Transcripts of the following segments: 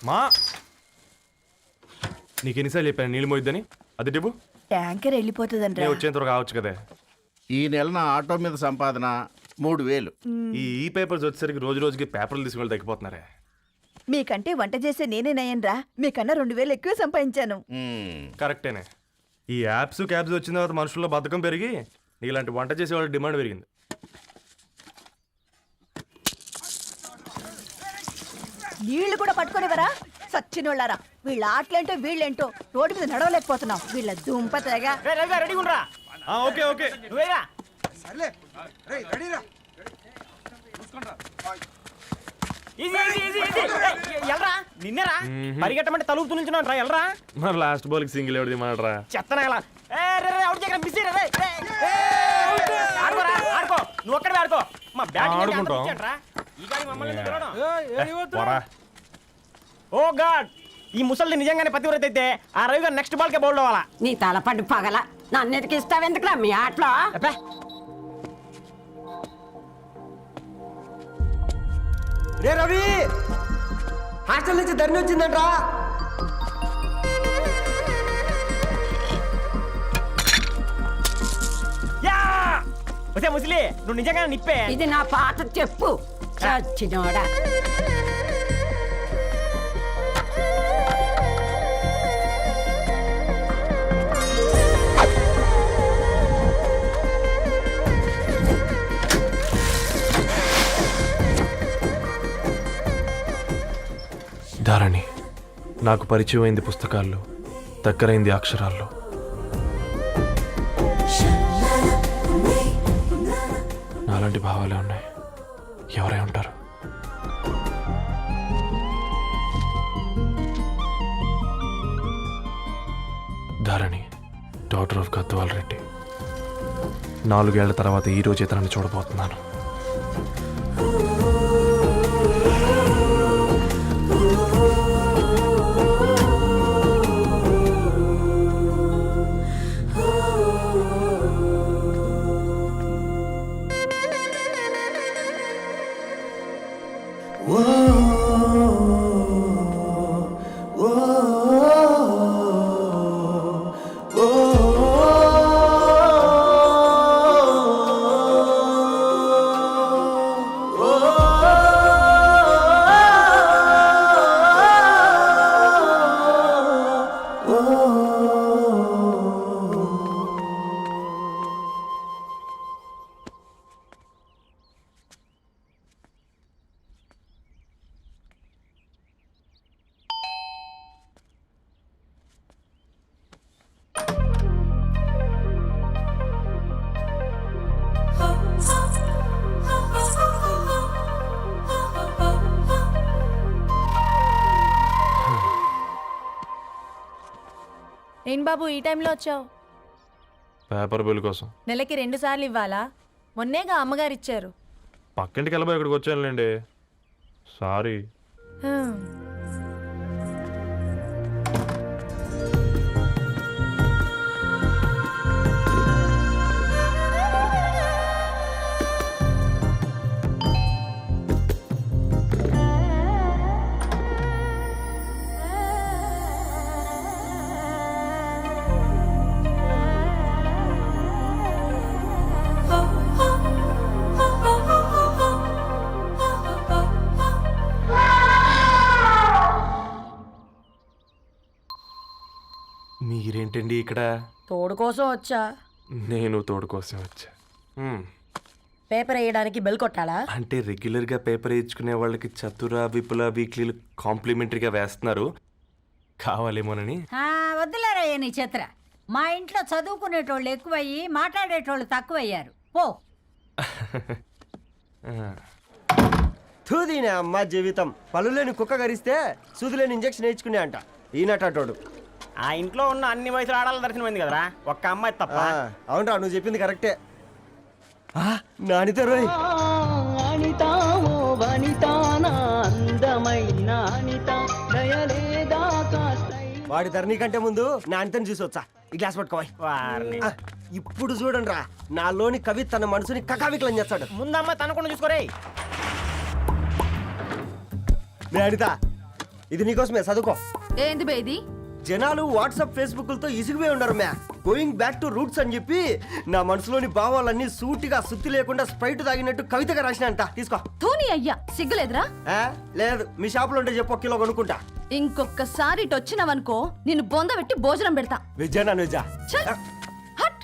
మా నీకెన్నిసార్లు చెప్పాను నీళ్ళు మోయిద్దని? అది డిబు ట్యాంకర్ వెళ్ళిపోతుందంటే వచ్చేంత కావచ్చు కదా. ఈ నెల నా ఆటో మీద సంపాదన 3000. ఈ పేపర్స్ వచ్చేసరికి రోజు రోజుకి పేపర్లు తీసుకుని తగ్గిపోతున్నారే. మీకంటే వంట చేసే నేనే నయ్యన్రా, మీకన్నా 2000 ఎక్కువ సంపాదించాను. కరెక్టేనే. ఈ యాప్స్ క్యాబ్స్ వచ్చిన తర్వాత మనుషుల్లో బద్ధకం పెరిగి ఇలాంటి వంట చేసే వాళ్ళ డిమాండ్ పెరిగింది. నీళ్లు కూడా పట్టుకునేవరా సచ్చినోళ్ళారా. వీళ్ళ ఆటలేంటో వీళ్ళేంటో రోడ్డు మీద నడవలేకపోతున్నాం. వీళ్ళ దుంప తెగ. ఓకే ఓకే నిన్నరా పరిగెట్టమంటే తలుపు నుంచున్నాను ఎల్రా. మరి లాస్ట్ బాల్ కి సింగిల్ ఎవరిది మాడరా? చెత్తనా ఆడుకో, నువ్వు ఒక్కడే ఆడుకో. మా బ్యాటింగ్ ఓ గాడ్, ఈ ముసలి నిజంగానే పతివ్రత అయితే ఆ రవి గారు నెక్స్ట్ బాల్ కే బౌల్డ్ అవ్వాలా. నీ తలపండు పగల నన్ను ఇస్తావెందుకురా మీ ఆటలో? రే రవి, హాస్టల్ నుంచి ధరణి వచ్చిందంట్రా. వచ్చే ముసలి, నువ్వు నిజంగా నిప్పే. ఇది నా పాట చెప్పు చచ్చినోడా. ధారణి నాకు పరిచయం అయింది పుస్తకాల్లో, దగ్గరైంది అక్షరాల్లో. నాలాంటి భావాలే ఉన్నాయి. ఎవరై ఉంటారు? Dharani doctor of Gadwal Reddy. 4 ఏళ్ల తర్వాత ఈ రోజు ఇతరాన్ని చూడబోతున్నాను. ఏం బాబు ఈ టైంలో వచ్చావు? పేపర్ బిల్ కోసం. నెలకి 2 సార్లు ఇవ్వాలా? మొన్నేగా అమ్మగారు ఇచ్చారు. పక్కింటికి వెళ్ళబోయి ఇక్కడికి వచ్చానులేండి, సారీ. మీరేంటండి ఇక్కడ? తోడు కోసం వచ్చా. నేను తోడు కోసం వచ్చా. పేపర్ వేయడానికి బెల్ కొట్టాలా? అంటే రెగ్యులర్గా పేపర్ వేయించుకునే వాళ్ళకి చతుర విపుల వీక్లీలు కాంప్లిమెంటరీగా వేస్తున్నారు, కావాలేమోనని. వద్దులేరయ్య నీ చిత్ర. మా ఇంట్లో చదువుకునేటోళ్ళు ఎక్కువయ్యి మాట్లాడేటోళ్ళు తక్కువయ్యారు. పో. తూదీనే అమ్మ జీవితం. పళ్ళులేని కుక్క గరిస్తే సూదులేని ఇంజక్షన్ వేయించుకునే అంట ఈనటోడు. ఆ ఇంట్లో ఉన్న అన్ని వయసులో ఆడాల దర్శనమైంది కదరా, ఒక్క అమ్మాయి తప్ప. అవునరా, నువ్వు చెప్పింది కరెక్టే. నానిత రోయ్ వాడి ధరణి కంటే ముందు నా అంతని చూసి వచ్చా ఈ గ్లాస్ పట్టుకోవాలి ఇప్పుడు చూడండి రా నాలోని కవి తన మనసుని కకావికలం చేస్తాడు ముందమ్మ తనకుండా చూసుకోరే నే అనిత ఇది నీకోసమే చదువుకో ఏంది బే ఇది? జనాలు వాట్సాప్ ఫేస్బుక్లతో ఇసిగిపోయి ఉన్నారు మ్యా గోయింగ్ బ్యాక్ టు రూట్స్ అని చెప్పి నా మనసులోని భావాలన్నీ సూటిగా సుత్తి లేకుండా స్ప్రైట్ తాగినట్టు కవితగా రాసిన అంట తీసుకో ధోని అయ్యా సిగ్గులేదురా? లేదు మీ షాపులో ఉంటే చెప్పు 1 కిలో కొనుక్కుంటా ఇంకొకసారి ఇటు వచ్చినావనుకో నిన్ను బొంద పెట్టి భోజనం పెడతా. వెజ్జా నాన్ వెజ్జా ఛ! హట్!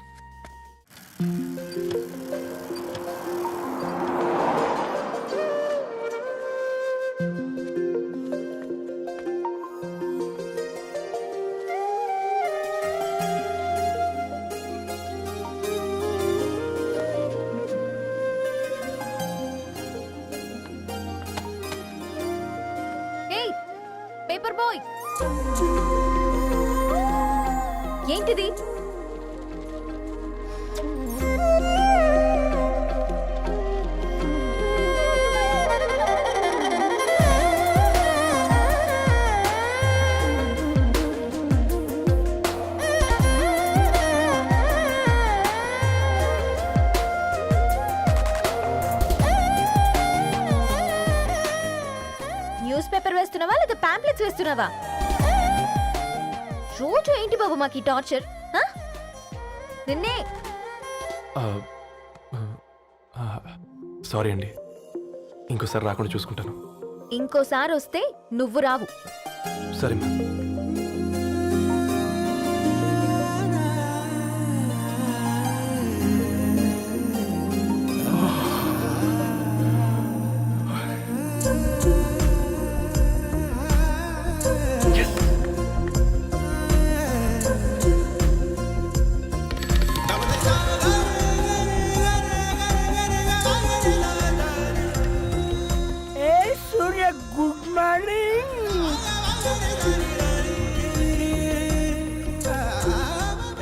ఏయ్ పేపర్ బాయ్, ఏంటిది? న్యూస్ పేపర్ వేస్తున్నావా లేదా పాంప్లెట్స్ వేస్తున్నావా? రోజు ఏంటి బాబు మాకు ఈ టార్చర్? నిన్నే సారీ అండి, ఇంకోసారి రాకుండా చూసుకుంటాను. ఇంకోసారి వస్తే నువ్వు రావు. సరే మ్యామ్. Good morning.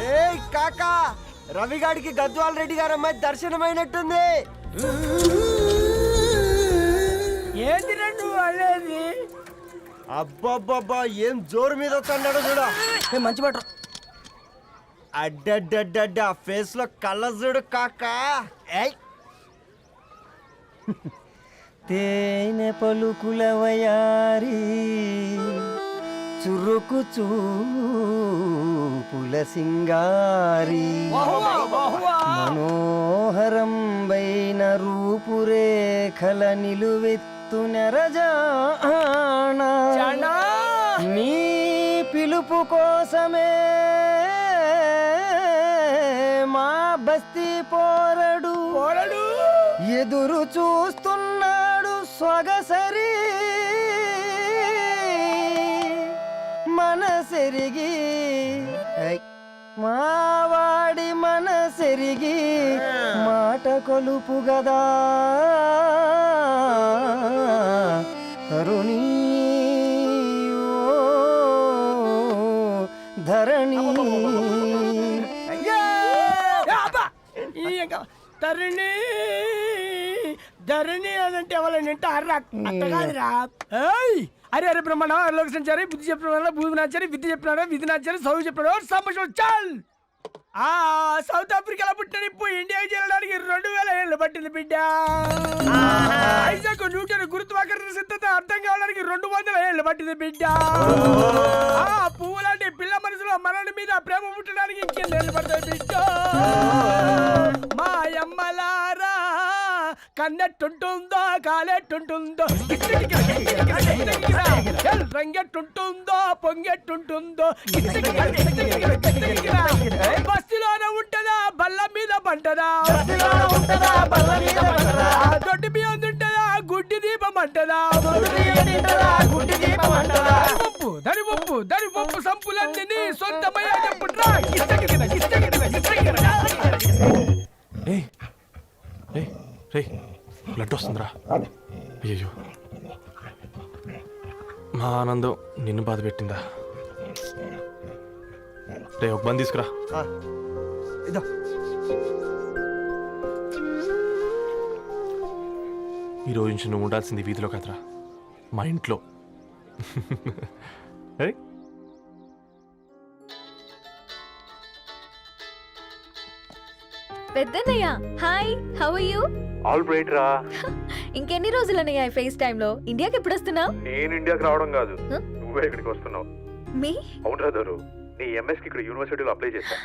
ఏ కాకా రవిగాడికి గద్వాల్ రెడ్డి గారు అమ్మాయి దర్శనమైనట్టుంది. ఏంటి నువ్వు అనేది? అబ్బబ్బబ్బా ఏం జోరు మీద వస్తున్నాడో చూడు. మంచి బట్ట అడ్డడ్డడ్డ ఫేస్ లో కళ్ళ చూడు కాకా. ఏయ్ తేనె పలుకుల వయారి చురుకు చూపుల సింగారి మనోహరం బైన రూపురేఖల నిలువెత్తు నెరజానా నీ పిలుపు కోసమే మా బస్తీ పోరడు ఎదురు చూస్తున్నాడు సొగసరి మనసెరిగి మావాడి మనసెరిగి మాట కొలుపు గదా తరుణీ ఓ ధరణి. తరుణి ధరణి అదంటే ఎవరైనా అర్రా అట్ట కాదురా. అరే అరే బ్రహ్మణ లోక సంచారి బుద్ధి చెప్పిన భూమి నాచారి విద్య చెప్పినాడు విధి నాచారి చదువు చెప్పినాడు సంభాషణ చాల్. సౌత్ ఆఫ్రికాలో పుట్టిన ఇప్పుడు ఇండియాకి చేరడానికి 2000 ఏళ్ళు పట్టింది బిడ్డ. ఐజాక్ న్యూటన్ గురుత్వాకర్షణ సిద్ధత అర్థం కావడానికి 200 ఏళ్ళు పట్టింది బిడ్డ. పువ్వు లాంటి పిల్ల మనసులో మరణి మీద ప్రేమ పుట్టడానికి ఇంకేళ్ళు పడతాయి బిడ్డ. మా అమ్మలారా కన్నెట్టుంటుందో కాలెట్టుంటుందో రంగెట్టుంటుందో పొంగెట్టుంటుందో బస్తిలోనే ఉంటదా బల్ల మీద పంటదా దొడ్డి బియ్యం ఉంటదా గుడ్డి దీపం అంటదా దరి పప్పు సంపులన్నీ సొంతమయ్యా చెప్పుట్రా. బ్లడ్ వస్తుందిరా. అయ్యో మా ఆనందం నిన్ను బాధ పెట్టిందా? రే ఒక బంద్ తీసుకురా. ఇదో ఈరోజు నుంచి నువ్వు ఉండాల్సింది వీధిలో కదరా, మా ఇంట్లో. పెద్దన్నయ్య hi how are you? All right రా. ఇంకెన్ని రోజులన్నయ్య ఫేస్ టైమ్ లో? ఇండియాకి ఎప్పుడు వస్తున్నావు? నేను ఇండియాకి రావడం కాదు, Huh? నువ్వే ఇక్కడికి వస్తున్నావు. మీ అవునరా దొరు, నీ ఎంఎస్ కి ఇక్కడ యూనివర్సిటీలో అప్లై చేశా.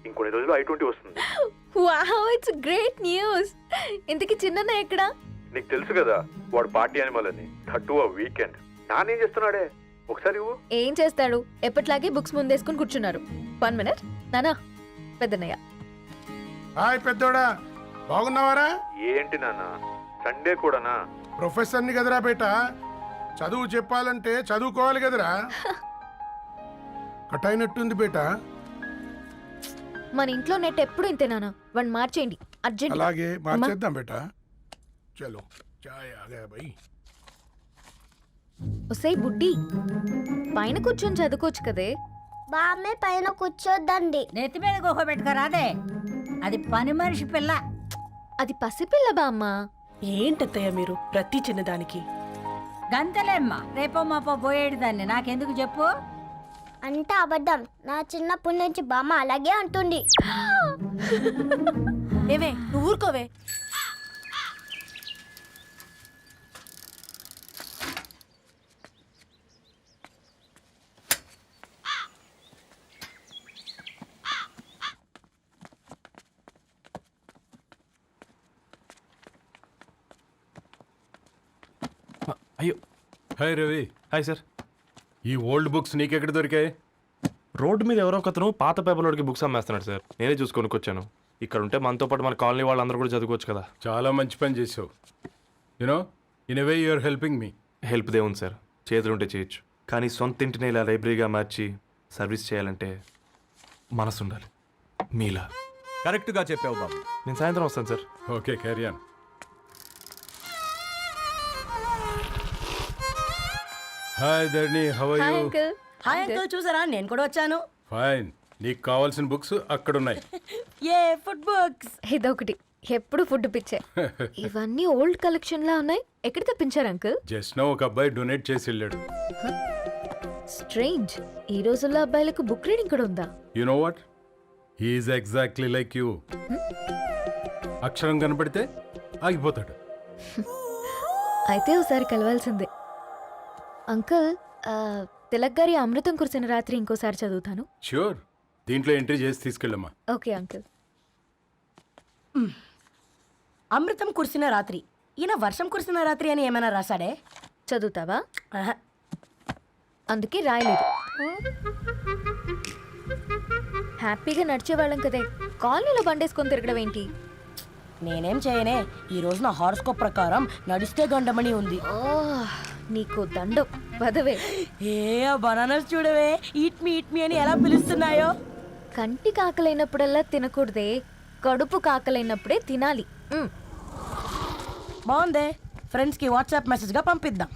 ఇంకొన్ని రోజులు I-20 వస్తుంది. Wow it's great news. ఇంతకి చిన్నన్నయ్య ఎక్కడ? నీకు తెలుసు కదా వాడు పార్టీ అనిమల్ అని, థర్టూ ఆ వీకెండ్. నానేం చేస్తున్నాడే ఒకసారి ఇవ్వు. ఏం చేస్తాడు, ఎప్పటిలాగే బుక్స్ ముందేసుకుని కూర్చున్నారు. 1 minute నానా. పెద్దన్నయ్య హాయ్ పెద్దోడా, బాగున్నావారా? ఏంటి నాన్న సండే కూడానా? ప్రొఫెసర్ని కదరా బేట, చదువు చెప్పాలంటే చదువుకోవాలి కదరా. కట్ అయినట్టుంది బేట. మన ఇంట్లో నెట్ ఎప్పుడు ఇంతే నానా. వన్ మార్చేయండి అర్జెంట్. అలాగే మార్చేద్దాం బేట. చలో చాయ్ ఆగా భయ్. ఒసేయ్ బుడ్డి, పైన కూర్చొని చదువుకోవచ్చు కదే. బామ్మే పైన కూర్చోద్దండి. నెత్తి మీద గుహ పెట్టుకోరాదే, అది పని మనిషి పిల్ల. అది పసిపిల్ల బామ్మ. ఏంటత్తయ్య మీరు ప్రతి చిన్నదానికి? గంతలేమ్మా, రేపో మాపో పోయేడు దాన్ని నాకెందుకు చెప్పు. అంటే అబద్ధం. నా చిన్నప్పటి నుంచి బామ్మ అలాగే అంటుంది. ఏవే నువ్వు ఊరుకోవే. అయ్యో. హాయ్ రవి. Hi sir. ఈ ఓల్డ్ బుక్స్ నీకెక్కడ దొరికాయి? రోడ్డు మీద ఎవరో ఒకతను పాత పేపర్లోకి బుక్స్ అమ్మేస్తున్నాడు సార్. నేనే చూసుకొని వచ్చాను. ఇక్కడ ఉంటే మనతో పాటు మన కాలనీ వాళ్ళందరూ కూడా చదువుకోవచ్చు కదా. చాలా మంచి పని చేసావు. You know in a way you are helping me. Help దేవుంది సార్, చేతులు ఉంటే చేయొచ్చు. కానీ సొంత ఇంటిని ఇలా లైబ్రరీగా మార్చి సర్వీస్ చేయాలంటే మనసు ఉండాలి. మీలా. కరెక్ట్గా చెప్పావు బాబు. నేను సాయంత్రం వస్తాను sir. Okay carry on. Hi Dharni, how are hi you? Uncle. Hi uncle, చూసారా నేను కూడా వచ్చాను. ఫైన్. నీకు కావాల్సిన బుక్స్ అక్కడ ఉన్నాయి. ఏ ఫుడ్ బుక్స్? ఇదొకటి, ఎప్పుడు ఫుడ్ పిచ్చే. ఇవన్నీ ఓల్డ్ కలెక్షన్ లా ఉన్నాయి. ఎక్కడ తెప్పించారు అంకుల్? జస్ట్ నో ఒక అబ్బాయి డొనేట్ చేసి వెళ్ళాడు. స్ట్రేంజ్, ఈ రోజుల్లో అబ్బాయిలకు బుక్ రీడింగ్ కూడా ఉందా? You know what, he's exactly like you. అక్షరం కనపడితే ఆగిపోతాడు. అయితే ఒకసారి కలవాల్సిందే. అంకుల్, తిలక్ గారి అమృతం కురిసిన రాత్రి ఇంకోసారి చదువుతాను. ష్యూర్, దీంట్లో ఎంట్రీ చేసి తీసుకెళ్ళమ్మా. Okay uncle. అమృతం కురిసిన రాత్రి. ఈయన వర్షం కురిసిన రాత్రి అని ఏమైనా రాశాడే? చదువుతావా? ఆహా. అందుకే రాయలేదు. హ్యాపీగా నడిచేవాళ్ళం కదే, కాలనీలో బండేసుకొని తిరగడం ఏంటి? నేనేం చేయనే, ఈ రోజు నా హారోస్కోప్ ప్రకారం నడిస్తే గండమణి ఉంది. ఓ, నీకు దండం పదవే. ఏ బనానాస్ చూడవే, ఈట్ మీ అని ఎలా పిలుస్తున్నాయో. కంటి కాకలైనప్పుడల్లా తినకూడదే, కడుపు కాకలైనప్పుడే తినాలి. బాగుందే, ఫ్రెండ్స్ కి వాట్సాప్ మెసేజ్ గా పంపిద్దాం.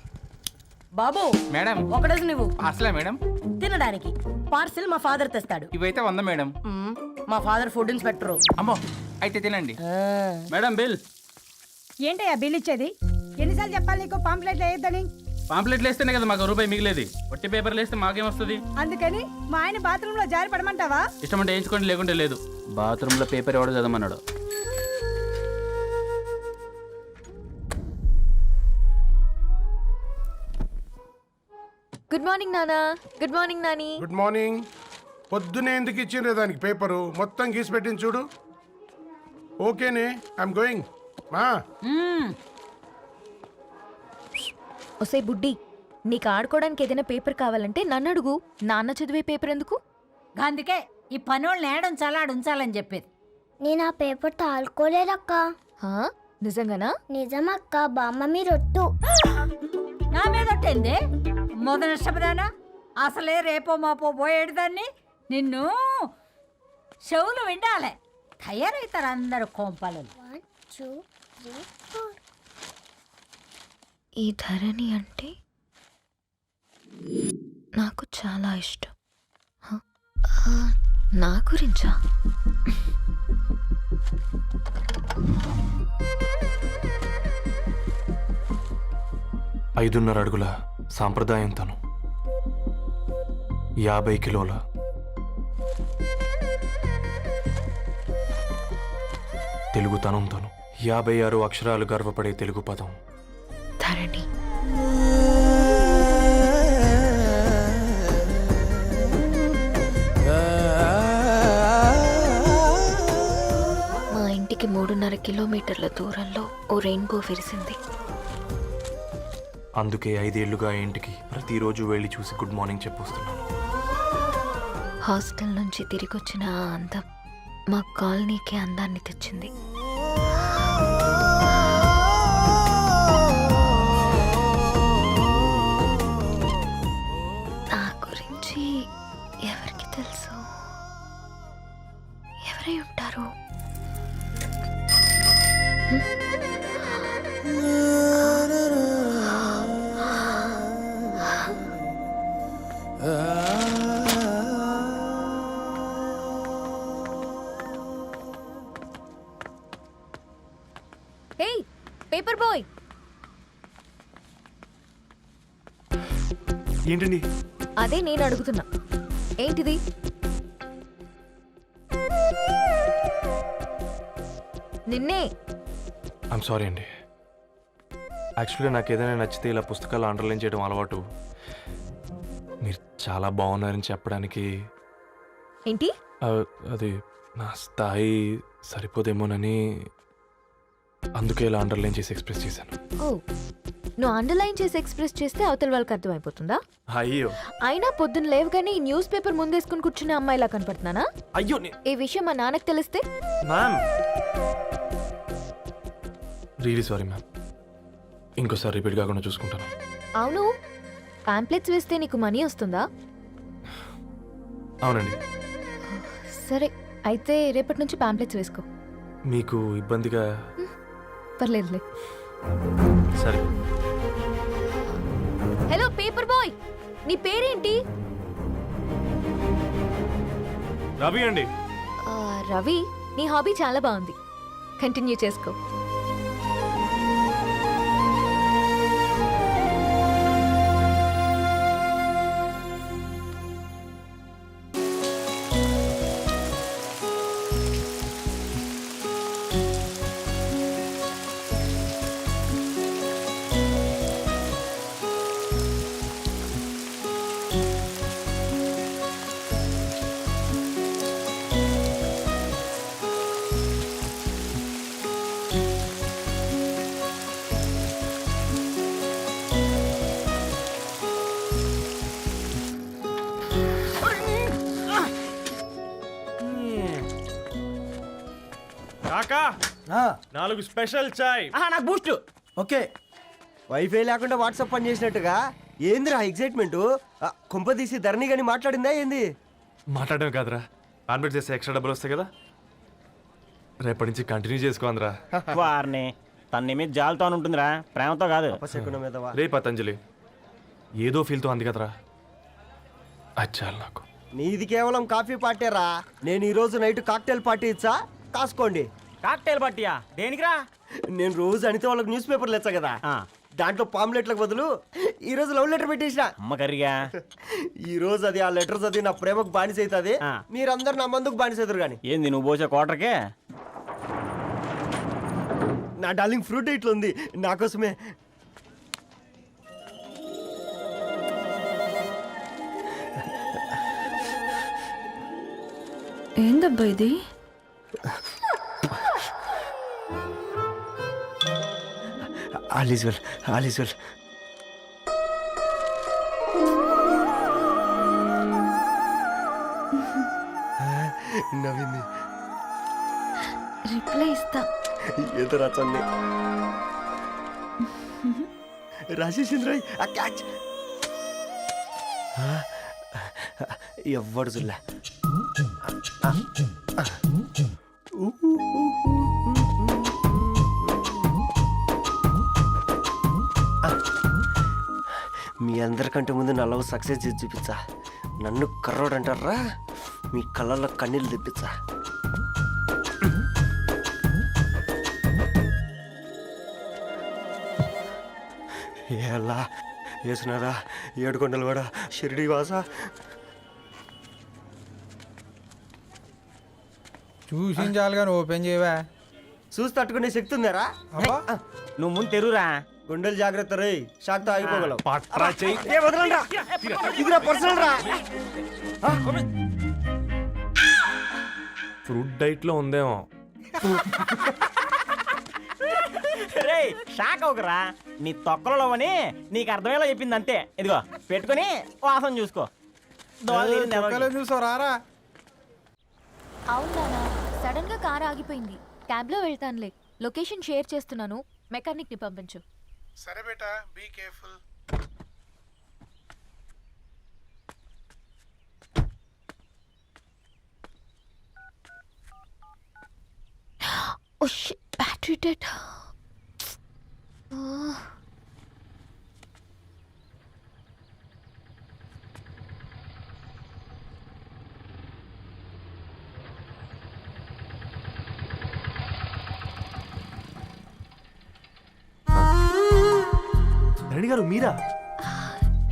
బాబు మేడం, ఒకటేసి నువ్వు అసలే మేడం తినడానికి పార్సిల్ మా ఫాదర్ తెస్తాడు. ఇవైతే 100 మేడం. మా ఫాదర్ ఫుడ్ ఇన్స్పెక్టర్. అమ్మో, అయితే తినండి మేడం. బిల్ ఏంటయ్యా బిల్ ఇచ్చేది? ఎన్నిసార్లు చెప్పాలి నీకు పాంప్లెట్లు వేయొద్దని? పాంప్లెట్లు వేస్తేనే కదా మాకు రూపాయి మిగిలేది. ఒట్టి పేపర్లు వేస్తే మాకేమొస్తుంది? అందుకని మా ఆయన బాత్రూమ్ లో జారి పడమంటావా? ఇష్టమంటే వేయించుకోండి, లేకుంటే లేదు. బాత్రూంలో పేపర్ ఎవడో చదవమన్నాడు. గుడ్ మార్నింగ్ నానా. Good morning Nani. Good morning. పొద్దునే ఎందుకు ఇచ్చిండ్రే దానికి పేపరు? మొత్తం గీసి పెట్టింది చూడు. ఓకేనే, ఐఎమ్ గోయింగ్. మా ఒసే బుడ్డి, నీకు ఆడుకోవడానికి ఏదైనా పేపర్ కావాలంటే నన్ను అడుగు. నాన్న చదివే పేపర్ ఎందుకు? అందుకే ఈ పనోళ్ళని ఏడంచాలా ఉంచాలని చెప్పేది. నేను ఆ పేపర్ తాలుకోలేదక్క. హా? నిజంగానా? నిజమక్క, బామ్మ మీరొట్టు. నా మీద ఒట్టేంది? మొదటి నష్టపదానా? అసలే రేపో మాపో పోయేడు దాన్ని. నిన్ను చెవులు విండాలే, తయారవుతారు అందరు కోంపాలు. 1 2 3 4. ఈ ధరణి అంటే నాకు చాలా ఇష్టం. హ? నా గురించా? 5.5 అడుగుల సాంప్రదాయం తను, 50 కిలోల తెలుగుతనంతోను 56 అక్షరాలు గర్వపడే తెలుగు పదం ధరణి. మా ఇంటికి 3.5 కిలోమీటర్ల దూరంలో ఓ రెయిన్బో విరిసింది. అందుకే 5 ఏళ్లుగా ఇంటికి ప్రతిరోజు వెళ్ళి చూసి గుడ్ మార్నింగ్ చెప్పొస్తున్నాను. హాస్టల్ నుంచి తిరిగొచ్చిన ఆ అందం మా కాలనీకి అందాన్ని తెచ్చింది. నా గురించి ఎవరికి తెలుసు? ఎవరై ఉంటారు? హేయ్ పేపర్ బాయ్, ఏంటండి? అదే నేను అడుగుతున్నా, ఏంటిది? నిన్నే. ఐమ్ సారీ అండి. యాక్చువల్గా నాకు ఏదైనా నచ్చితే ఇలా పుస్తకాలు అండర్లైన్ చేయడం అలవాటు. మీరు చాలా బాగున్నారని చెప్పడానికి ఏంటి? అది నా స్థాయి సరిపోదేమోనని అందుకే ఇలా అండర్లైన్ చేసి ఎక్స్ప్రెస్ చేశాను. ఓ, నువ్వు అండర్లైన్ చేసి ఎక్స్ప్రెస్ చేస్తే అవతల వాళ్ళకి అర్థమైపోతుందా? అయ్యో అయినా పొద్దున్న లేవగానే ఈ న్యూస్ పేపర్ ముందేసుకుని కూర్చునే అమ్మాయిలా కనపడుతున్నానా? అయ్యో ఈ విషయం మా నాన్నకు తెలిస్తే? Ma'am really sorry ma'am. ఇంకోసారి రిపీట్ కాకుండా చూసుకుంటాను. అవును, పాంప్లెట్స్ వేస్తే నీకు మనీ వస్తుందా? అవునండి. సరే, అయితే రేపటి నుంచి పాంప్లెట్స్ వేసుకో. మీకు ఇబ్బందిగా? పర్లేదులే. సరే. హలో పేపర్ బాయ్, నీ పేరేంటి? రవి అండి. రవి, నీ హాబీ చాలా బాగుంది, కంటిన్యూ చేసుకో. కాకా 4 స్పెషల్ చాయ్. నాకు బూస్ట్. ఓకే, వైఫై లేకుండా వాట్సాప్ పని చేసినట్టుగా ఏందిరా ఎగ్జైట్మెంట్? కుంప తీసి ధరణి గాని మాట్లాడిందా ఏంది? మాట్లాడడం కాదురా, కాన్వర్ట్ చేస్తే ఎక్స్ట్రా డబ్బులు వస్తాయి కదా, రేపటి నుంచి కంటిన్యూ చేసుకోందిరా. వారిని తన మీద జాలతో ఉంటుందిరా, ప్రేమతో కాదు. రే పతంజలి, ఏదో ఫీల్తో అంది కదరా, అది చాలు నాకు. నీది కేవలం కాఫీ పార్టీరా. నేను ఈ రోజు నైట్ కాక్టైల్ పార్టీ ఇచ్చా, కాసుకోండి. కాక్టైల్ పార్టీయా? దేనికిరా? నేను రోజు అనితే వాళ్ళకి న్యూస్ పేపర్లు ఇచ్చా కదా, దాంట్లో పాంప్లెట్లకు బదులు ఈ రోజు లవ్ లెటర్ పెట్టేసిన. అమ్మ కర్రీగా ఈ రోజు అది ఆ లెటర్ చదివి నా ప్రేమకు బానిస అవుతుంది. మీరందరు నా మందుకు బానిస అవుతారు. కానీ ఏంది నువ్వు పోసే కోటర్కే? నా డార్లింగ్ ఫ్రూట్ ఇట్లా ఉంది నా కోసమే. ఏందబ్బా ఇది? All is well, all is well. నవ్వింది. రిప్లై ఇస్తా. ఏదో రచండి రాజేసింద్ర క్యాచ్. ఎవ్వడు జుల్లా. మీ అందరికంటే ముందు నా లవ్ సక్సెస్ చేసి చూపించా. నన్ను కర్రోడు అంటారా, మీ కళ్ళల్లో కన్నీళ్ళు తెప్పించా. ఎలా వేసినారా ఏడుకొండలు కూడా షిరిడి వాస. చూసించాలి కానీ ఓపెన్ చేయవా? చూసి తట్టుకునే శక్తి ఉందారా నువ్వు ముందు తెరురా. గుండెలు జాగ్రత్త రే షాక్ తో ఆగిపోగలవు పట్రా చెయ్యి. ఏ వదలండి రా. ఇదిరా పర్సనల్ రా. ఫ్రూట్ డైట్ లో ఉందేమో. రే షాక్ అవకరా, నీ తొక్కలలో అని నీకు అర్థమయ్యేలా చెప్పింది అంతే. ఇదిగో పెట్టుకొని వాసన చూసుకో. చూసావు రారా. అవునా, సడన్ గా కార్ ఆగిపోయింది. క్యాబ్ లో వెళ్తానులే. లొకేషన్ షేర్ చేస్తున్నాను, మెకానిక్ ని పంపించు. సరే బేటా, be careful. Oh shit, battery dead. Reddy garu మీరా?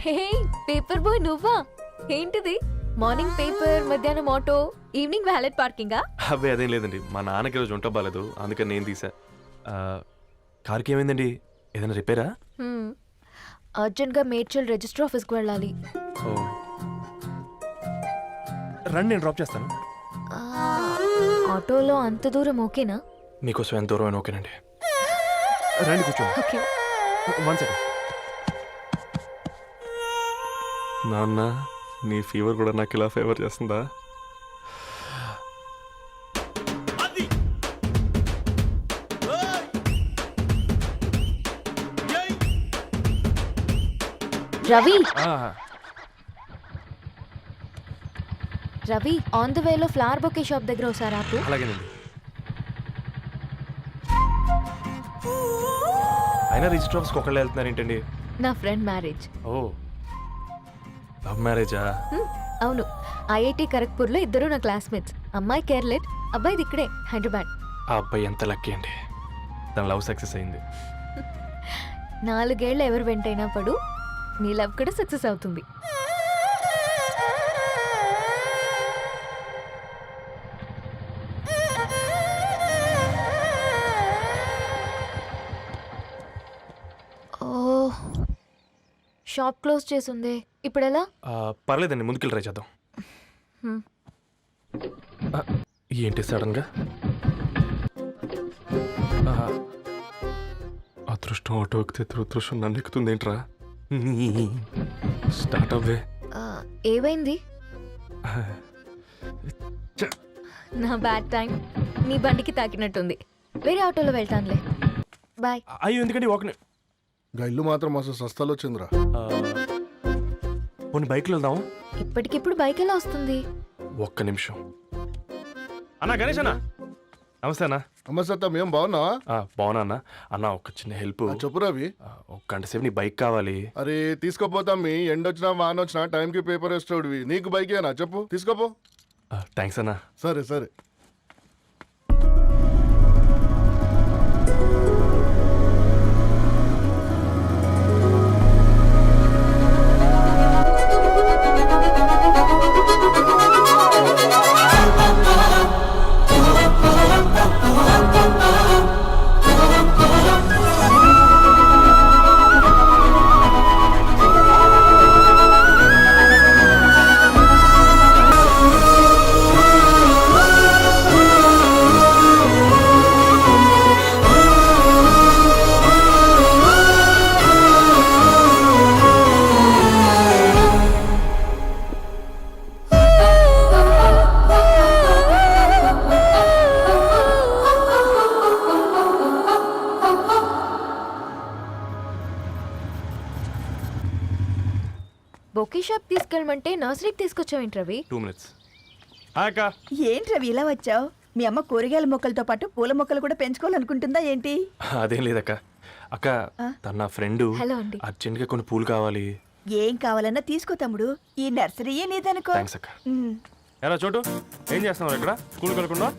హే పేపర్ బాయ్, నువ్వా? ఏంటిది? మార్నింగ్ పేపర్, మధ్యాహ్నం ఆటో, ఈవినింగ్ వ్యాలెట్ పార్కింగా? అబ్బే అదేం లేదండి, మా నాన్నకి రోజు ఉంట బాగాలేదు, అందుకని నేను తీసా. కార్కి ఏమైందండి? ఏదైనా రిపేరా? అర్జెంట్ గా మేడ్చల్ రిజిస్టర్ ఆఫీస్కి వెళ్ళాలి. ఓ రండి, నేను డ్రాప్ చేస్తాను. ఆటోలో అంత దూరం ఓకేనా? మీకోసం ఎంత దూరం అయినా ఓకేనండి. రండి కూర్చోండి. ఓకే. 1 సెకండ్. నాన్న, నీ ఫీవర్ కూడా నాకు ఇలా ఫేవర్ చేస్తుందా? రవి, రవి ఆన్ ద వేలో ఫ్లవర్ బొకే షాప్ దగ్గర ఒకసారి ఆపు. అలాగేనండి. అయినా రిజిస్టర్ ఆఫీస్కి ఒకళ్ళు వెళ్తున్నారు ఏంటండి? నా ఫ్రెండ్ మ్యారేజ్. ఓ, లవ్ మ్యారేజా? అవును, ఐఐటి ఖరగ్పూర్లో ఇద్దరు నా క్లాస్మేట్స్. అమ్మాయి కేర్లెట్, అబ్బాయిది ఇక్కడే హైదరాబాద్. ఆ అబ్బాయి ఎంత లక్కీ అండి, తన లవ్ సక్సెస్ అయింది. 4 ఏళ్ళు ఎవరు వెంటైనా పడు, నీ లవ్ కూడా సక్సెస్ అవుతుంది. ఓ, షాప్ క్లోజ్ చేసుందే, ఇప్పుడు ఎలా? పర్లేదండి, ముందుకెళ్ళి ట్రై చేద్దాం. ఏంటి సడన్గా? అదృష్టం ఆటో ఎక్కితే దురదృష్టం నన్ను ఎక్కుతుంది ఏంట్రా? స్టార్ట్ అవ్వే. ఏమైంది? నా బ్యాడ్ టైం నీ బండికి తాకినట్టుంది. వేరే ఆటోలో వెళ్తానులే, బాయ్. అయ్యో ఎందుకండి ఒక ఇల్లు మాత్రం అసలు సస్తాలో వచ్చిందిరా. కొన్ని బైక్లో వెళ్దాం. ఇప్పటికిప్పుడు బైక్ ఎలా వస్తుంది? ఒక్క నిమిషం. అన్నా గణేష్ అన్న, నమస్తే అన్న. అమ్మసత్తం, ఏం బాగున్నావా? బాగున్నా అన్న. అన్న ఒక చిన్న హెల్ప్. చెప్పు రవి. ఒక గంట సేపు నీ బైక్ కావాలి. అరే తీసుకోపోతాం, మీ ఎండొచ్చినా వాన వచ్చినా టైంకి పేపర్ వేస్తాడువి. నీకు బైకేనా? చెప్పు, తీసుకోపో. థ్యాంక్స్ అన్న. సరే సరే. బొకే షాప్ తీసుకెళ్ళమంటే నర్సరీకి తీసుకొచ్చావేంటి రవి? 2 minutes. ఏంటి రవి ఇలా వచ్చావు? మీ అమ్మ కూరగాయల మొక్కలతో పాటు పూల మొక్కలు కూడా పెంచుకోవాలనుకుంటుందా ఏంటి? అదేం లేదక్క. అక్క, తన నా ఫ్రెండ్ హలో అండి. అర్జెంట్గా కొన్ని పూలు కావాలి. ఏం కావాలన్నా తీసుకో తమ్ముడు, ఈ నర్సరీయే నీదనుకో. థ్యాంక్స్ అక్క. ఎలా చోటు, ఏం చేస్తున్నావు ఇక్కడ? స్కూల్కి వెళ్ళకుండా?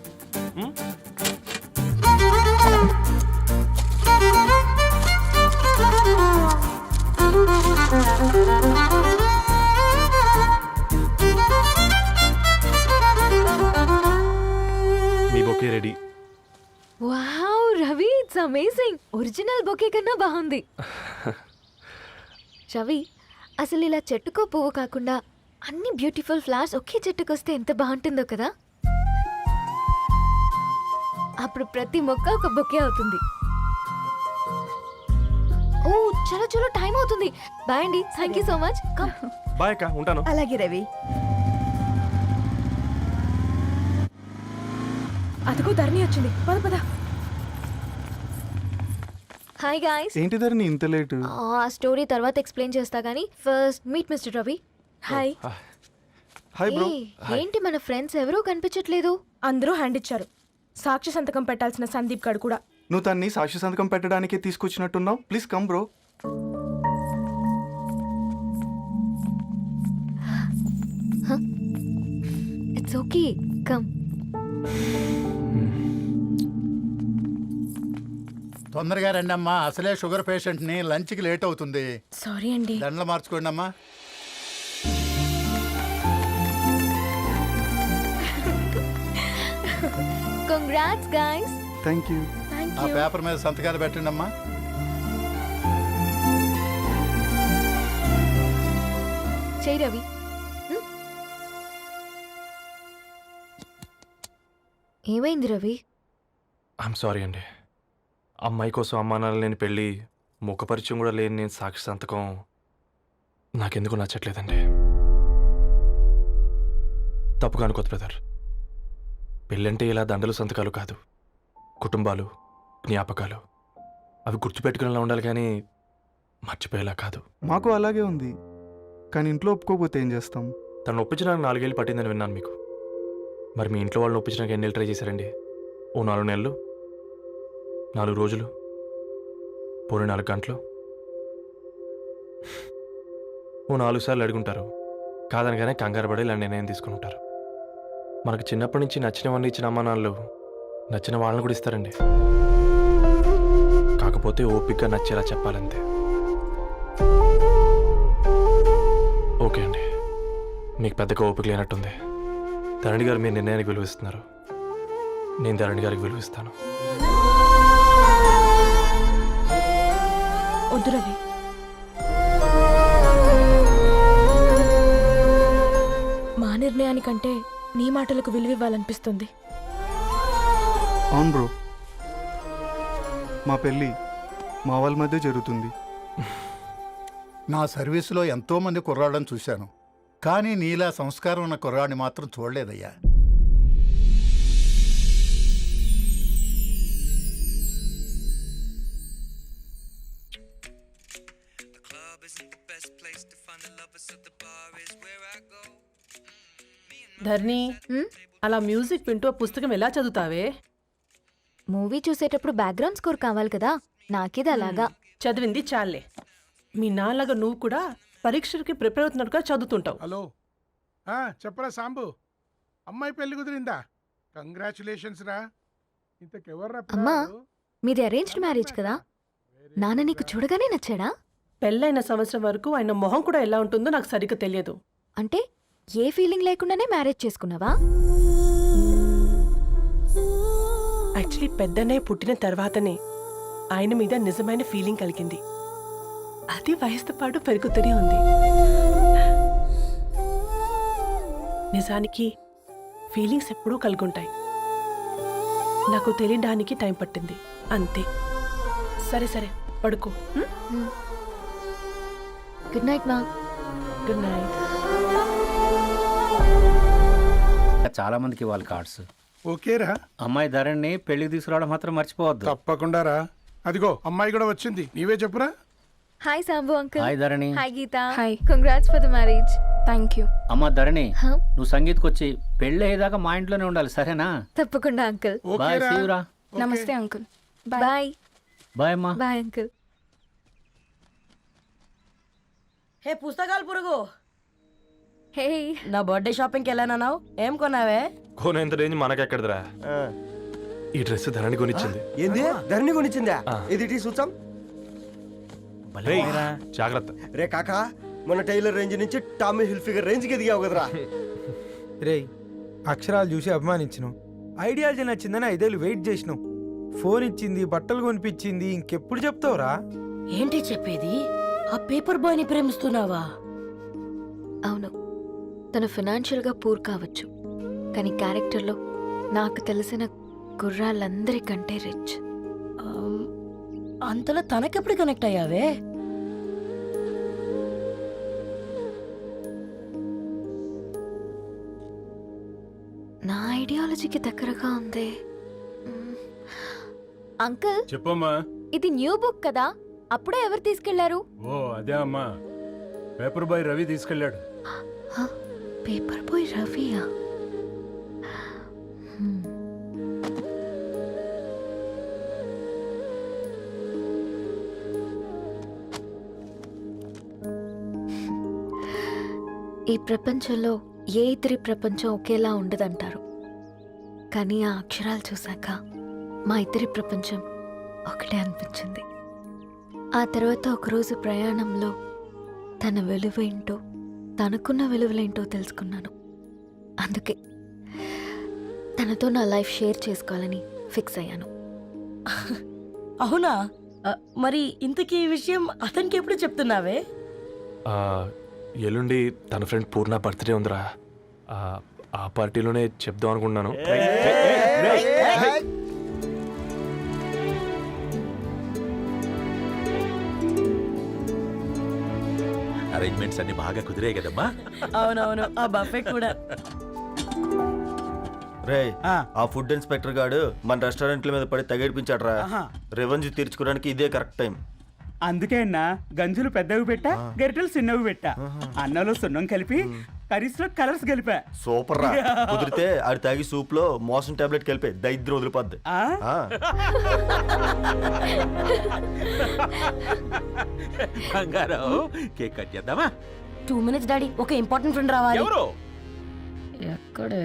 మీ bouquet ready. Wow, amazing. Original bouquet కన్నా బాగుంది. రవి, అసలు ఇలా చెట్టుకో పువ్వు కాకుండా అన్ని బ్యూటిఫుల్ ఫ్లవర్స్ ఒకే చెట్టుకొస్తే ఎంత బాగుంటుందో కదా. అప్పుడు ప్రతి మొక్క ఒక బొకే అవుతుంది. ఓ చలో చలో, టైం అవుతుంది. బాయ్ అండి, thank you so much. Come. Bye అక్క, ఉంటాను. అలాగే రవి. అదిగో ధరణి వచ్చింది, పద పద. Hi guys. ఏంటి ధరణి ఇంత లేటు? ఆ స్టోరీ తర్వాత ఎక్స్ప్లెయిన్ చేస్తా గానీ first meet mister Ravi. Hi. Hi bro. ఏంటి మన ఫ్రెండ్స్ ఎవరూ కనిపించట్లేదు? అందరూ హ్యాండ్ ఇచ్చారు. సాక్షి సంతకం పెట్టాల్సిన సందీప్ గడు కూడా. నువ్వు తన్ని సాక్షి సంతకం పెట్టడానికే తీసుకొచ్చినట్టున్నావు. Please come bro. It's okay, come. తొందరగా రండి అమ్మా, అసలే షుగర్ పేషెంట్ని, లంచ్కి లేట్ అవుతుంది. సారీ అండి. దండలు మార్చుకోండి అమ్మా. Congrats guys. Thank you. ఆ పేపర్ మీద సంతకాలు పెట్టండి అమ్మా. చేయి రవి. ఏమైంది రవి? ఐఎమ్ సారీ అండి. అమ్మాయి కోసం అమ్మానాలు లేని పెళ్ళి, ముఖపరిచయం కూడా లేని నేను సాక్షి సంతకం నాకెందుకు నచ్చట్లేదండి. తప్పుగా అనుకోదు బ్రదర్. పెళ్ళంటే ఇలా దండలు సంతకాలు కాదు, కుటుంబాలు, జ్ఞాపకాలు. అవి గుర్తుపెట్టుకునేలా ఉండాలి కానీ మర్చిపోయేలా కాదు. మాకు అలాగే ఉంది, కానీ ఇంట్లో ఒప్పుకోకపోతే ఏం చేస్తాం? తను ఒప్పించడానికి 4 ఏళ్ళు పట్టిందని విన్నాను మీకు. మరి మీ ఇంట్లో వాళ్ళని ఒప్పించడానికి ఎన్ని ఏళ్ళు ట్రై చేశారండి? ఓ 4 నెలలు, 4 రోజులు, పోనీ 4 గంటలు, ఓ 4 సార్లు అడుగుంటారు. కాదనగానే కంగారు పడి ఇలా నిర్ణయం తీసుకుని ఉంటారు. మనకు చిన్నప్పటి నుంచి నచ్చినవన్నీ ఇచ్చిన అమ్మానాళ్ళు నచ్చిన వాళ్ళని కూడా ఇస్తారండి. కాకపోతే ఓపికగా నచ్చేలా చెప్పాలంతే. ఓకే అండి, మీకు పెద్దగా ఓపిక లేనట్టుంది. ధరణి గారు మీ నిర్ణయానికి విలువిస్తున్నారు, నేను ధరణి గారికి విలువిస్తాను. వద్దు రవి. మా నిర్ణయానికంటే నీ మాటలకు విలువివ్వాలనిపిస్తుంది. అవును బ్రో, మా పెళ్ళి మా వాళ్ళ మధ్య జరుగుతుంది. నా సర్వీసులో ఎంతోమంది కుర్రాళ్ళని చూశాను, కానీ నీలా సంస్కారం ఉన్న కుర్రాడిని మాత్రం చూడలేదయ్యా. ధర్ని, అలా మ్యూజిక్ వింటూ ఆ పుస్తకం ఎలా చదువుతావే? మూవీ చూసేటప్పుడు బ్యాక్గ్రౌండ్ స్కోర్ కావాలి కదా, నాకిది అలాగా. చదివింది చాలే. మీ నాన్నగా నువ్వు కూడా పరీక్షలకి ప్రిపేర్ అవుతున్నట్టుగా చదువుతుంటావు. హలో, చెప్పరా సాంబు, అమ్మాయి పెళ్లి కుదిరిందా? కంగ్రాచులేషన్స్ రా. ఇంతకెవర్రా అమ్మా, పిల్లాడు? మీది అరేంజ్డ్ మ్యారేజ్ కదా, నాన్న నీకు చూడగానే నచ్చాడా? పెళ్ళైన సంవత్సరం వరకు ఆయన మొహం కూడా ఎలా ఉంటుందో నాకు సరిగ్గా తెలియదు. అంటే ఏ ఫీలింగ్ లేకుండానే మ్యారేజ్ చేసుకున్నావా? యాక్చువల్లీ పెద్దన్నయ్య పుట్టిన తర్వాతనే ఆయన మీద నిజమైన ఫీలింగ్ కలిగింది. అది వయసుతో పాటు పెరుగుతూనే ఉంది. నిజానికి ఫీలింగ్స్ ఎప్పుడూ కలుగుంటాయి. నాకు తెలియడానికి టైం పట్టింది అంతే. సరే సరే, పడుకో. గుడ్ నైట్ మా. Good night. చాలా మందికి ఇవ్వాలి కార్డ్స్. ఓకేరా, అమ్మాయి ధరణి పెళ్లికి తీసుకురావడం మాత్రం మర్చిపోవద్దు. తప్పకుండా రా. అదిగో అమ్మాయి కూడా వచ్చింది, నీవే చెప్పురా. Hi Sambu uncle. Hi Dharani. Hi Geetha. Hi. Congrats for the marriage. Thank you. అమ్మ ధరణి, Huh? నువ్వు సంగీత్కి వచ్చి పెళ్ళి అయ్యేదాకా మా ఇంట్లోనే ఉండాలి, సరేనా? తప్పకుండా అంకుల్. బాయ్, ఓకేరా? సీయురా. నమస్తే అంకుల్. బాయ్. బాయ్ అమ్మా. Bye uncle. హే పుస్తకాలు పురుగు, హే, నా బర్త్డే షాపింగ్కి వెళ్ళానన్నావు, ఏం కొన్నావే? కోనేంత రేంజ్ మనకెక్కడదిరా. ఈ డ్రెస్ ధరణి కొనిచ్చింది. ఏంది ధరణి కొనిచ్చిందా? ఆ. ఇది చూసాం. రేయ్, జాగ్రత్త. రే కాకా, మన టైలర్ రేంజ్ నుంచి టామీ హిల్ఫిగర్ రేంజ్కి ఎదిగావు కదరా. రేయ్, అక్షరాలు చూసి అభిమానించను, ఐడియాలజీ నచ్చిందని 5 ఏళ్ళు వెయిట్ చేసినావు. ఫోన్ ఇచ్చింది, బట్టలు కొనిపించింది, ఇంకెప్పుడు చెప్తావురా? ఏంటి చెప్పేది? ఆ పేపర్ బాయ్ని ప్రేమిస్తున్నావా? అవును, తను ఫినాన్షియల్గా పూర్ కావచ్చు, కానీ క్యారెక్టర్లో నాకు తెలిసిన గుర్రాలందరికంటే రిచ్. అంతలో తనకెప్పుడు కనెక్ట్ అయ్యావే? నా ఐడియాలజీకి దగ్గరగా ఉంది. అంకుల్, చెప్పమ్మా. ఇది న్యూ బుక్ కదా, అప్పుడే ఎవరు తీసుకెళ్లారు? ఓ అదే అమ్మా, పేపర్ బాయ్ రవి తీసుకెళ్ళాడు. పేపర్ బాయ్ రవియా? ఈ ప్రపంచంలో ఏ ఇద్దరి ప్రపంచం ఒకేలా ఉండదంటారు, కానీ ఆ అక్షరాలు చూశాక మా ఇద్దరి ప్రపంచం ఒకటే అనిపించింది. ఆ తర్వాత ఒకరోజు ప్రయాణంలో తన విలువ ఏంటో, తనకున్న విలువలేంటో తెలుసుకున్నాను. అందుకే తనతో నా లైఫ్ షేర్ చేసుకోవాలని ఫిక్స్ అయ్యాను. అవునా? మరి ఇంతకీ ఈ విషయం అతనికి ఎప్పుడు చెప్తున్నావే? ఎల్లుండి తన ఫ్రెండ్ పూర్ణ బర్త్డే ఉందిరా. ఆ పార్టీలోనే చెప్దాం అనుకున్నాను. అరేంజ్మెంట్స్ అన్ని బాగా కుదిరే కదమ్మా. అవునవును, ఆ బఫే కూడా. రే, ఆ ఫుడ్ ఇన్స్పెక్టర్ గాడు మన రెస్టారెంట్ల మీద పడి తగేడిపించాడ్రా. రెవెన్యూ తీర్చుకోవడానికి ఇదే కరెక్ట్ టైం. అందుకే అన్న గంజులు పెద్దవి పెట్టా, గరిటెలు చిన్నవి పెట్టా. అన్నంలో సున్నం కలిపి కర్రీస్ లో కలర్స్ కలిపా. సూపర్ రా. కుదిరితే ఆడి తాగి సూప్ లో మోషన్ టాబ్లెట్ కలిపే దైద్యం వదిలిపోద్ది. బంగారం, కేక్ కట్ చేద్దామా? 2 minutes డాడీ, ఒక ఇంపార్టెంట్ ఫ్రెండ్ రావాలి. ఎవరు? ఎక్కడే?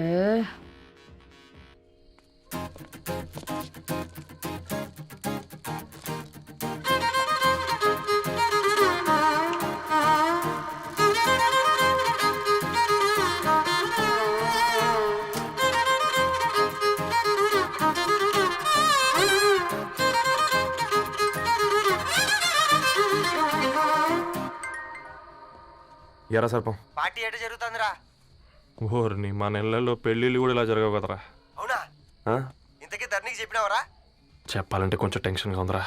ఎరా సర్పం, పార్టీ ఎట జరుగుతుందిరా? ఓర్ని మా నెలల్లో పెళ్ళిళ్ళు కూడా ఇలా జరగవు కదరా. అవునా? ఇంతకీ ధరణికి చెప్పినావరా? చెప్పాలంటే కొంచెం టెన్షన్గా ఉందిరా.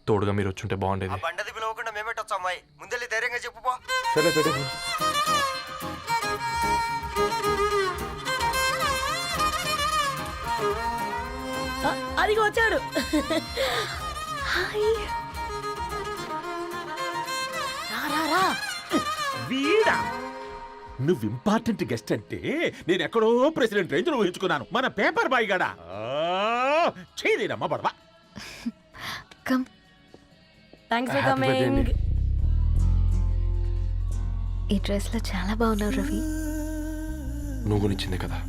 తోడుగా మీరు వచ్చుంటే బాగుండేది. బండది పిలవకుండా మేమేటొచ్చు అమ్మాయి. ముందెళ్ళి ధైర్యంగా చెప్పుపో. సరే పెట్టే. అదిగో వచ్చాడు. వీడా? నువ్వు ఇంపార్టెంట్ గెస్ట్ అంటే నేను ఎక్కడో ప్రెసిడెంట్ రేంజ్ లో ఊహించుకున్నాను. మన పేపర్ బాయ్ గడా చేయలేదమ్మా బడవా. Thanks for coming. ఈ డ్రెస్ లో చాలా బాగున్నావు రవి. నువ్వు కొనిచ్చిందే కదా.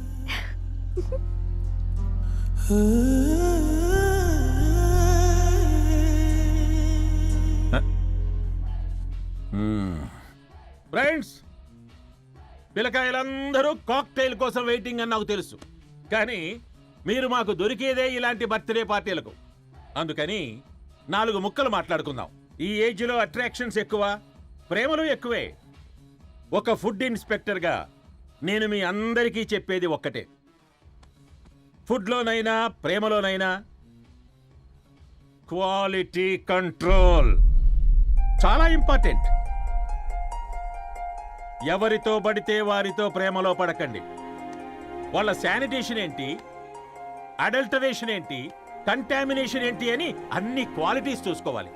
ఫ్రెండ్స్, పిల్లకాయలందరూ కాక్టైల్ కోసం వెయిటింగ్ అని నాకు తెలుసు, కానీ మీరు మాకు దొరికేదే ఇలాంటి బర్త్డే పార్టీలకు. అందుకని 4 ముక్కలు మాట్లాడుకుందాం. ఈ ఏజ్లో అట్రాక్షన్స్ ఎక్కువ, ప్రేమలు ఎక్కువే. ఒక ఫుడ్ ఇన్స్పెక్టర్గా నేను మీ అందరికీ చెప్పేది ఒక్కటే: ఫుడ్లోనైనా ప్రేమలోనైనా క్వాలిటీ కంట్రోల్ చాలా ఇంపార్టెంట్. ఎవరితో పడితే వారితో ప్రేమలో పడకండి. వాళ్ళ శానిటేషన్ ఏంటి, అడల్టరేషన్ ఏంటి, కంటామినేషన్ ఏంటి అని అన్ని క్వాలిటీస్ చూసుకోవాలి.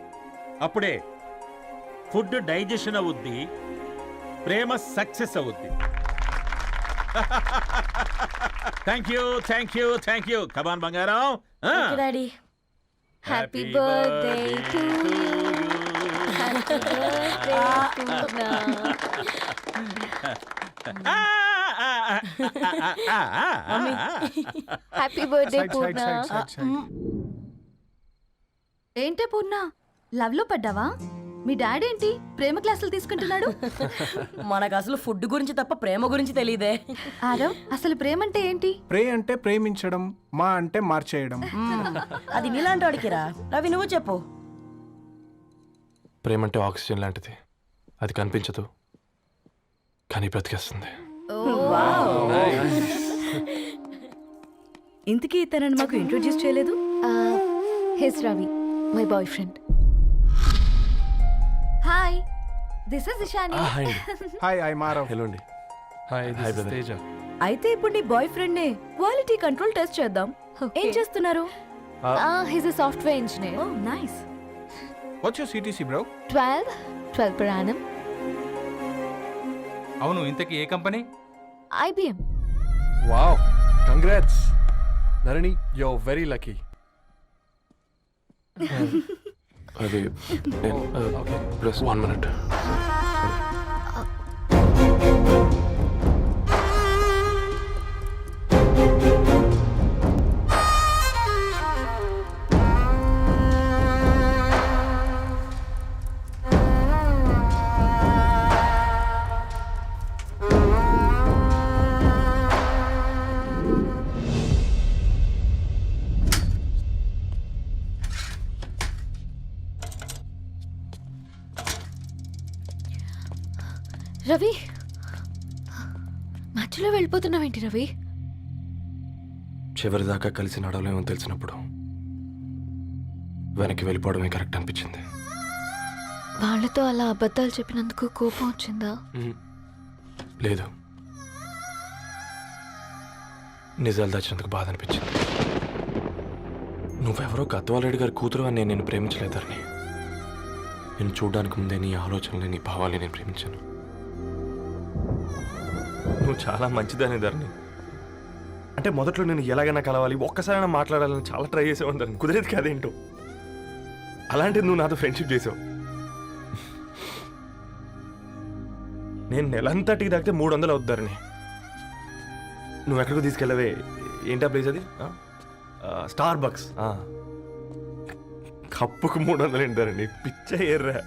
అప్పుడే ఫుడ్ డైజెషన్ అవుద్ది, ప్రేమ సక్సెస్ అవుద్ది. Thank you, thank you, thank you. Come on బంగారం. Daddy, happy birthday to you. Happy birthday Purna. Happy birthday Purna. ఏంటే పూర్ణ, లవ్ లో పడ్డావా? మీ డాడీ ఏంటి ప్రేమ క్లాసులు తీసుకుంటున్నాడు? మనకు అసలు ఫుడ్ గురించి తప్ప ప్రేమ గురించి తెలియదే. ఆరవ్, అసలు ప్రేమ అంటే ఏంటి? ప్రే అంటే ప్రేమించడం, మా అంటే మార్చేయడం. అది నీలాంటి వాడికిరా. రవి నువ్వు చెప్పు. ప్రేమ అంటే ఆక్సిజన్ లాంటిది. అది కనిపించదు కానీ బ్రతికేస్తుంది. ఇంతకీ తనని మాకు ఇంట్రొడ్యూస్ చేయలేదు. He's Ravi, my boyfriend. Hi, this is Ishani. Hi, I Maarav. Hello అండి. Hi brother. తేజ. అయితే ఇప్పుడు నీ బాయ్ ఫ్రెండ్ నే క్వాలిటీ కంట్రోల్ టెస్ట్ చేద్దాం. ఏం చేస్తున్నారు? He's a software engineer. Oh nice. What's your CTC bro? 12 per annum. అవును, ఇంతకీ ఏ company? IBM. Wow, congrats Dharani, you are very lucky. అది ప్లస్ 1 minute. రవి, మధ్యలో వెళ్ళిపోతున్నావేంటి రవి? చివరిదాకా కలిసి నడవలేమో తెలిసినప్పుడు వెనక్కి వెళ్ళిపోవడమే కరెక్ట్ అనిపించింది. వాళ్ళతో అలా అబద్ధాలు చెప్పినందుకు కోపం వచ్చిందా? లేదు, నిజాలు దాచినందుకు బాధ అనిపించింది. నువ్వెవరో గద్వాలరెడ్డి గారి కూతురు అని నేను ప్రేమించలేదని. నేను చూడడానికి ముందే నీ ఆలోచనలు, నీ భావాల్ని నేను ప్రేమించాను. నువ్వు చాలా మంచిదని ధరణి. అంటే మొదట్లో నేను ఎలాగైనా కలవాలి, ఒక్కసారైనా మాట్లాడాలని చాలా ట్రై చేసేవాడిని ధరణి. కుదిరేది కాదేంటో. అలాంటిది నువ్వు నాతో ఫ్రెండ్షిప్ చేసావు. నేను నెలంతటికి తాగితే 300 అవుతారని. నువ్వు ఎక్కడికి తీసుకెళ్ళవే? ఏంటా ప్లేస్ అది? Star bucks. కప్పుకు 300 ఏంటారండి, పిచ్చ ఎర్రా.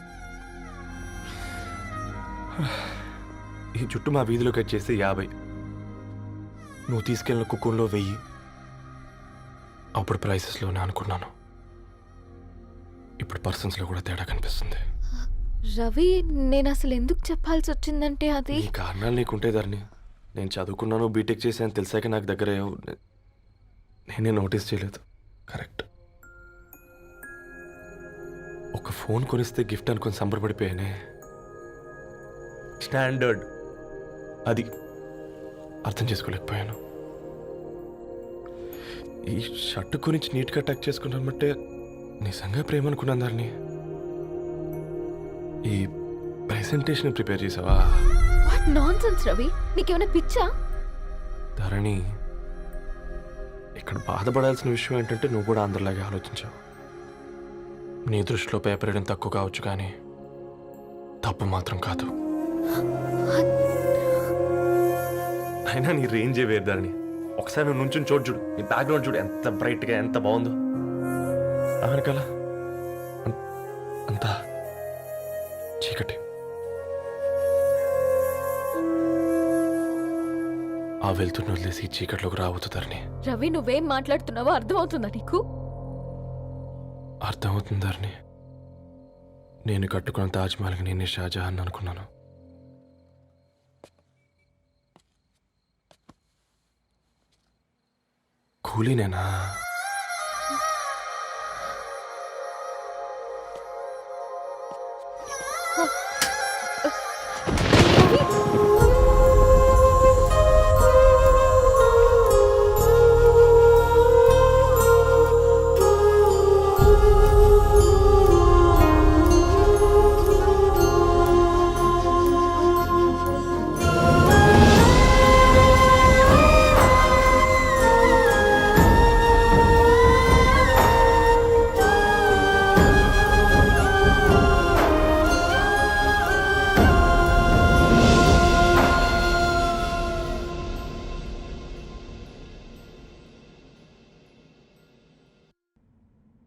ఈ చుట్టూ మా వీధిలో కట్ చేస్తే 50. నువ్వు తీసుకెళ్ళిన కుక్కర్లో 1000. అప్పుడు ప్రైసెస్లోనే అనుకున్నాను, ఇప్పుడు పర్సన్స్లో కూడా తేడా కనిపిస్తుంది. రవి, నేను అసలు ఎందుకు చెప్పాల్సి వచ్చిందంటే అది ఈ కారణాలు నీకుంటే ధరణి. నేను చదువుకున్నాను, బీటెక్ చేశాను తెలిసాక నాకు దగ్గర నేనే నోటీస్ చేయలేదు. కరెక్ట్. ఒక ఫోన్ కొనిస్తే గిఫ్ట్ అనుకొని సంబరపడిపోయానే. స్టాండర్డ్ అది అర్థం చేసుకోలేకపోయాను. ఈ షర్టు గురించి నీట్గా టక్ చేసుకున్నామంటే నిజంగా ప్రేమ అనుకున్నాను దాన్ని. ఈ ప్రెజెంటేషన్ ప్రిపేర్ చేసావా? వాట్ నాన్సెన్స్ రవి, నీకేమైనా పిచ్చా? ధరణి, ఇక్కడ బాధపడాల్సిన విషయం ఏంటంటే నువ్వు కూడా అందరిలాగే ఆలోచించావు. నీ దృష్టిలో పేపర్ వేయడం తక్కువ కావచ్చు కానీ తప్పు మాత్రం కాదు. అయినా నీ రేంజే వేరు ధరణి. ఒకసారి నువ్వు నుంచుని చూడు, నీ బ్యాక్గ్రౌండ్ చూడు ఎంత బ్రైట్గా, ఎంత బాగుందో. వెనకాల అంతా చీకటి. ఆ వెళ్తున్న వదిలేసి చీకట్లోకి రాబోతుందని. రవి, నువ్వేం మాట్లాడుతున్నావో అర్థమవుతుందా నీకు? అర్థమవుతుందని. నేను కట్టుకున్న తాజ్మహల్కి నేనే షాజహాన్ అనుకున్నాను. కూలీనేనా?